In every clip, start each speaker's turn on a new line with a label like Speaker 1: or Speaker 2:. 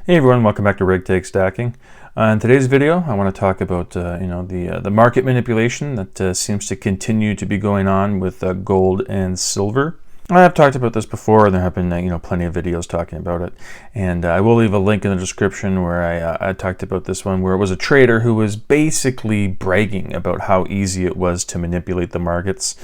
Speaker 1: Hey everyone, welcome back to Rig Take Stacking. In today's video, I want to talk about the market manipulation that seems to continue to be going on with gold and silver. I've talked about this before, and there have been plenty of videos talking about it. And I will leave a link in the description where I talked about this one, where it was a trader who was basically bragging about how easy it was to manipulate the markets.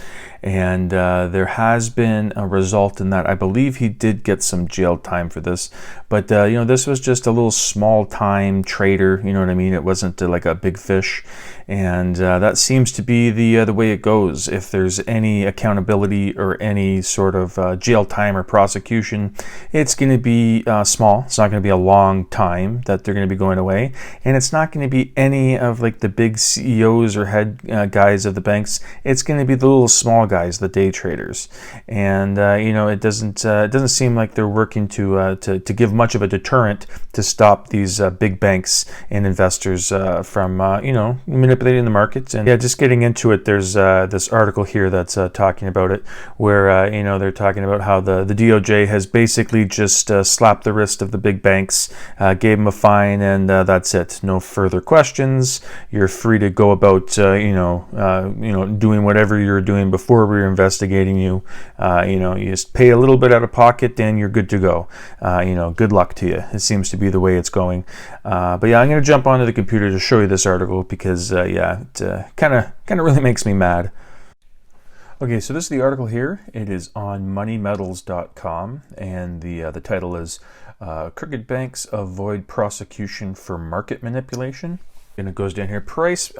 Speaker 1: And there has been a result in that. I believe he did get some jail time for this, but this was just a little small time trader. You know what I mean? It wasn't like a big fish, and that seems to be the way it goes. If there's any accountability or any sort of jail time or prosecution, it's going to be small. It's not going to be a long time that they're going to be going away, and it's not going to be any of like the big CEOs or head guys of the banks. It's going to be the little small guys, the day traders, and it doesn't seem like they're working to give much of a deterrent to stop these big banks and investors from manipulating the markets. And just getting into it, there's this article here that's talking about it, where they're talking about how the DOJ has basically just slapped the wrist of the big banks, gave them a fine, and that's it. No further questions. You're free to go about doing whatever you're doing before we were investigating you. You just pay a little bit out of pocket and you're good to go. Good luck to you. It seems to be the way it's going. But yeah, I'm going to jump onto the computer to show you this article because it kind of really makes me mad. Okay, so this is the article here. It is on moneymetals.com, and the title is Crooked Banks Avoid Prosecution for Market Manipulation. And it goes down here. Price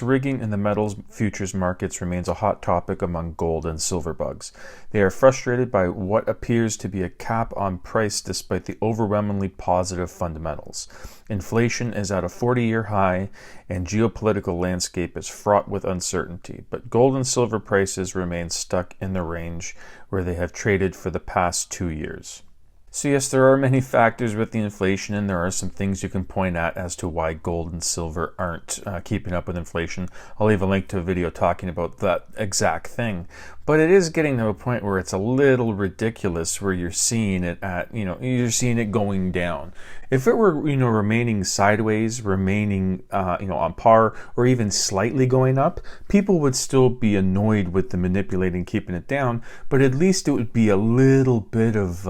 Speaker 1: rigging in the metals futures markets remains a hot topic among gold and silver bugs. They are frustrated by what appears to be a cap on price despite the overwhelmingly positive fundamentals. Inflation is at a 40-year high, and geopolitical landscape is fraught with uncertainty. But gold and silver prices remain stuck in the range where they have traded for the past 2 years. So yes, there are many factors with the inflation, and there are some things you can point at as to why gold and silver aren't keeping up with inflation. I'll leave a link to a video talking about that exact thing. But it is getting to a point where it's a little ridiculous, where you're seeing it at, you're seeing it going down. If it were, remaining sideways, remaining, on par, or even slightly going up, people would still be annoyed with the manipulating, keeping it down, but at least it would be a little bit of,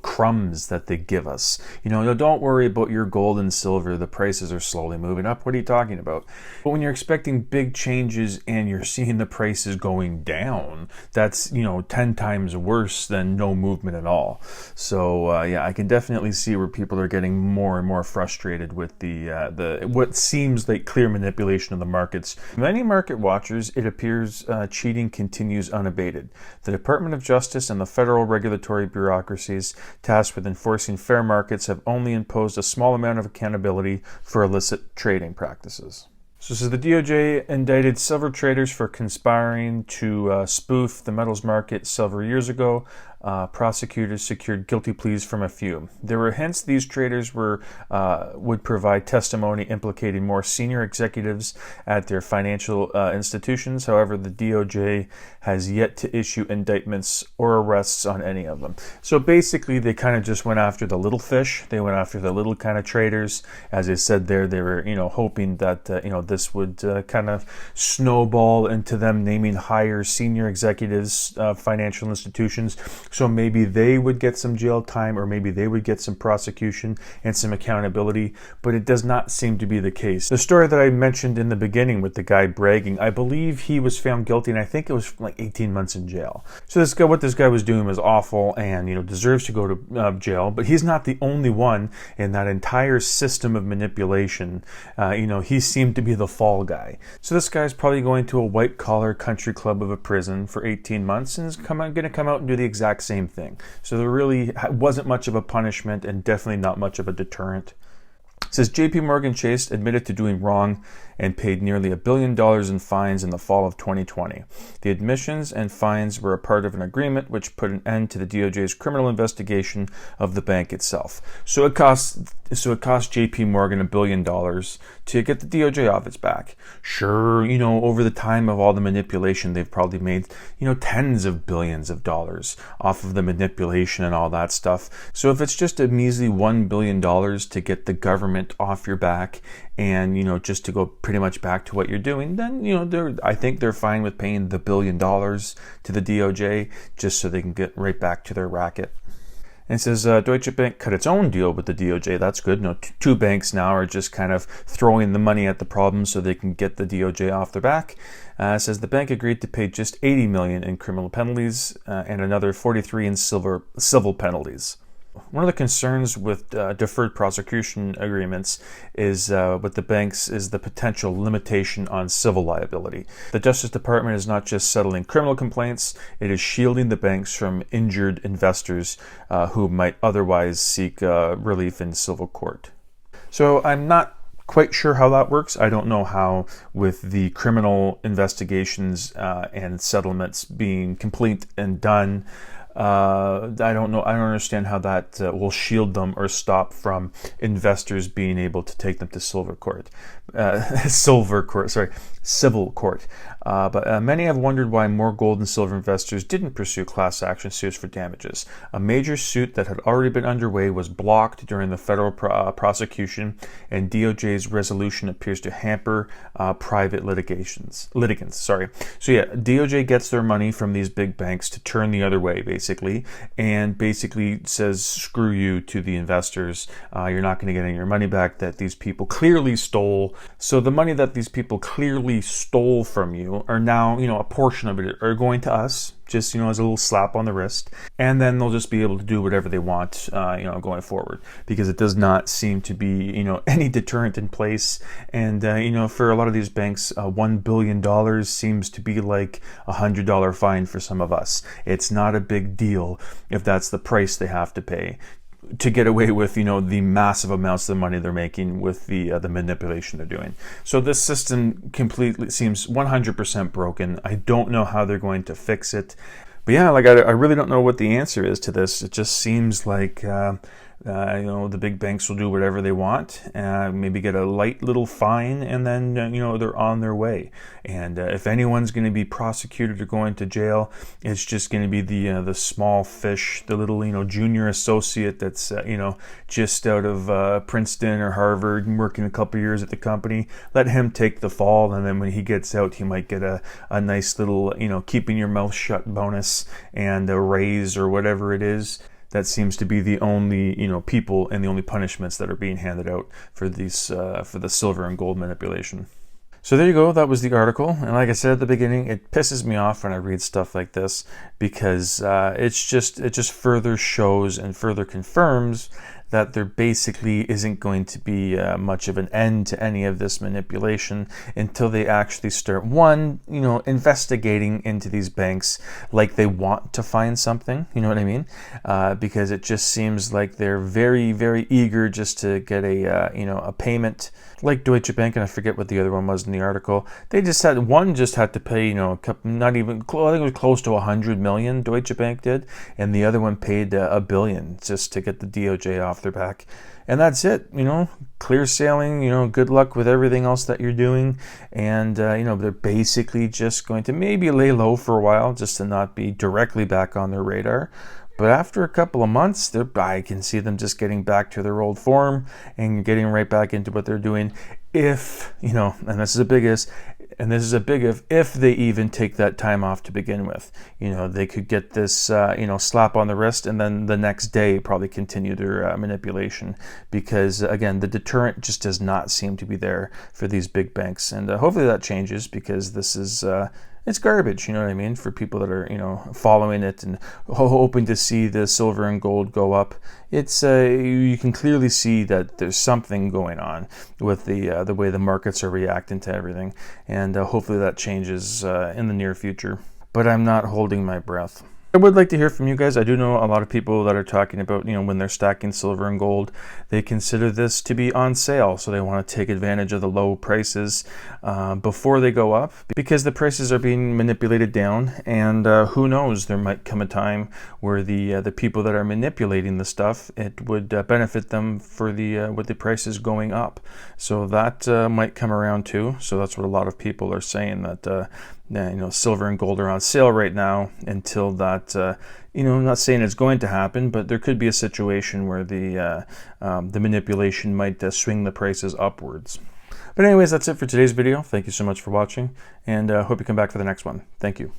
Speaker 1: crumbs that they give us. Don't worry about your gold and silver. The prices are slowly moving up. What are you talking about? But when you're expecting big changes and you're seeing the prices going down, that's 10 times worse than no movement at all. So I can definitely see where people are getting more and more frustrated with the what seems like clear manipulation of the markets. Many market watchers, it appears cheating continues unabated. The Department of Justice and the federal regulatory bureaucracies tasked with enforcing fair markets have only imposed a small amount of accountability for illicit trading practices. So the DOJ indicted silver traders for conspiring to spoof the metals market several years ago. Prosecutors secured guilty pleas from a few. There were hints these traders would provide testimony implicating more senior executives at their financial institutions. However, the DOJ has yet to issue indictments or arrests on any of them. So basically, they kind of just went after the little fish. They went after the little kind of traders. As I said there, they were hoping that this would kind of snowball into them naming higher senior executives of financial institutions. So maybe they would get some jail time, or maybe they would get some prosecution and some accountability, but it does not seem to be the case. The story that I mentioned in the beginning with the guy bragging, I believe he was found guilty, and I think it was like 18 months in jail. So what this guy was doing was awful, and deserves to go to jail, but he's not the only one in that entire system of manipulation. He seemed to be the fall guy. So this guy's probably going to a white-collar country club of a prison for 18 months and is going to come out and do the exact same thing. So there really wasn't much of a punishment, and definitely not much of a deterrent. It says JP Morgan Chase admitted to doing wrong and paid nearly $1 billion in fines in the fall of 2020. The admissions and fines were a part of an agreement which put an end to the DOJ's criminal investigation of the bank itself. So it costs So it cost JP Morgan $1 billion to get the DOJ off its back. Sure, over the time of all the manipulation, they've probably made, tens of billions of dollars off of the manipulation and all that stuff. So if it's just a measly $1 billion to get the government off your back and, just to go pretty much back to what you're doing, then, I think they're fine with paying the $1 billion to the DOJ just so they can get right back to their racket. And it says Deutsche Bank cut its own deal with the DOJ. That's good. Two banks now are just kind of throwing the money at the problem so they can get the DOJ off their back. It says the bank agreed to pay just $80 million in criminal penalties and another $43 in civil penalties. One of the concerns with deferred prosecution agreements is with the banks is the potential limitation on civil liability. The Justice Department is not just settling criminal complaints, it is shielding the banks from injured investors who might otherwise seek relief in civil court. So I'm not quite sure how that works. I don't know how, with the criminal investigations and settlements being complete and done, I don't know. I don't understand how that will shield them or stop from investors being able to take them to civil court. But many have wondered why more gold and silver investors didn't pursue class action suits for damages. A major suit that had already been underway was blocked during the federal prosecution, and DOJ's resolution appears to hamper private litigants. So yeah, DOJ gets their money from these big banks to turn the other way, and basically says screw you to the investors. You're not going to get any of your money back that these people clearly stole. So the money that these people clearly stole from you are now, a portion of it are going to us, just, as a little slap on the wrist. And then they'll just be able to do whatever they want, going forward, because it does not seem to be, any deterrent in place. And, for a lot of these banks, $1 billion seems to be like $100 fine for some of us. It's not a big deal if that's the price they have to pay to get away with, the massive amounts of money they're making with the manipulation they're doing. So this system completely seems 100% broken. I don't know how they're going to fix it. But yeah, I really don't know what the answer is to this. It just seems like the big banks will do whatever they want, maybe get a light little fine, and then they're on their way. And if anyone's going to be prosecuted or going to jail, it's just going to be the small fish, the little junior associate that's just out of Princeton or Harvard and working a couple years at the company. Let him take the fall, and then when he gets out, he might get a nice little keeping your mouth shut bonus and a raise or whatever it is. That seems to be the only, people and the only punishments that are being handed out for these, for the silver and gold manipulation. So there you go. That was the article. And like I said at the beginning, it pisses me off when I read stuff like this because it just further shows and further confirms that there basically isn't going to be much of an end to any of this manipulation until they actually start, investigating into these banks like they want to find something, you know what I mean? Because it just seems like they're very, very eager just to get a payment. Like Deutsche Bank, and I forget what the other one was in the article. They just had to pay, a couple, not even, I think it was close to 100 million. Deutsche Bank did, and the other one paid $1 billion just to get the DOJ off their back, and that's it. Clear sailing. Good luck with everything else that you're doing, and they're basically just going to maybe lay low for a while just to not be directly back on their radar. But after a couple of months, I can see them just getting back to their old form and getting right back into what they're doing. If, and this is a big if they even take that time off to begin with. They could get this, slap on the wrist, and then the next day probably continue their manipulation. Because, again, the deterrent just does not seem to be there for these big banks. And hopefully that changes, because this is... it's garbage, you know what I mean, for people that are, following it and hoping to see the silver and gold go up. It's you can clearly see that there's something going on with the way the markets are reacting to everything, and hopefully that changes in the near future. But I'm not holding my breath. I would like to hear from you guys. I do know a lot of people that are talking about, when they're stacking silver and gold, they consider this to be on sale. So they want to take advantage of the low prices before they go up, because the prices are being manipulated down. And who knows, there might come a time where the people that are manipulating the stuff, it would benefit them for with the prices going up. So that might come around too. So that's what a lot of people are saying, that silver and gold are on sale right now until that, I'm not saying it's going to happen, but there could be a situation where the manipulation might swing the prices upwards. But anyways, that's it for today's video. Thank you so much for watching, and hope you come back for the next one. Thank you.